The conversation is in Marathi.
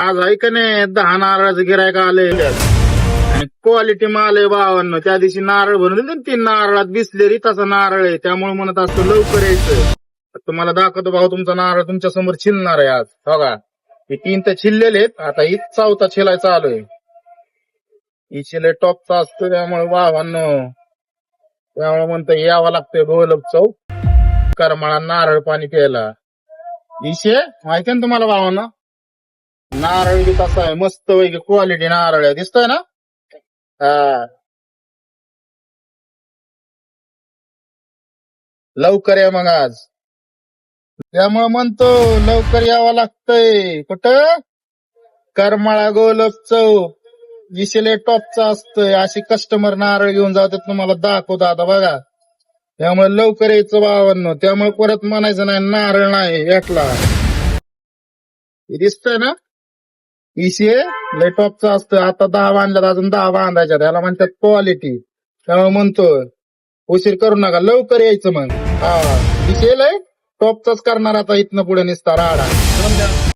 आज आहे का नाही 10 नारळाचं गिरायक आले आणि क्वालिटी माल आहे भावांनो. त्या दिवशी नारळ भरून दिले ना 3 नारळात बिसलेरी तसा नारळ आहे. त्यामुळे म्हणत असतो लवकर यायचं. तुम्हाला दाखवतो भाऊ, तुमचा नारळ तुमच्या समोर छिलणार आहे आज. बघा हे 3 तर छिललेले आहेत, आता ही 4था छिलाय चालू आहे. ही शिले टॉपचा असतो त्यामुळे भावांनो, त्यामुळे म्हणतं यावं लागतंय गोलप चौक करमाळा नारळ पाणी प्यायला. इशे माहिती ना तुम्हाला भावांना, नारळ बी कसा आहे मस्त पैकी क्वालिटी नारळ आहे, दिसतोय ना. हा लवकर या मग आज, त्यामुळे म्हणतो लवकर यावं लागतंय. कुठं? करमाळा गोलप चौक विशेले टॉपचा असतोय. अशी कस्टमर नारळ घेऊन जातात, तुम्हाला दाखवतो आता बघा. त्यामुळे लवकर यायचं भावांनो, त्यामुळे परत म्हणायचं नाही नारळ नाही भेटला. दिसतंय ना, विषय लय टॉपचा असतोय. आता 10 बांधल्यात, अजून 10 बांधायच्या, त्याला म्हणतात क्वालिटी. त्यामुळे म्हणतो उशीर करू नका, लवकर यायचं मग. हा विषय लय टॉपचाच करणार आता इथनं पुढे निसता राडा.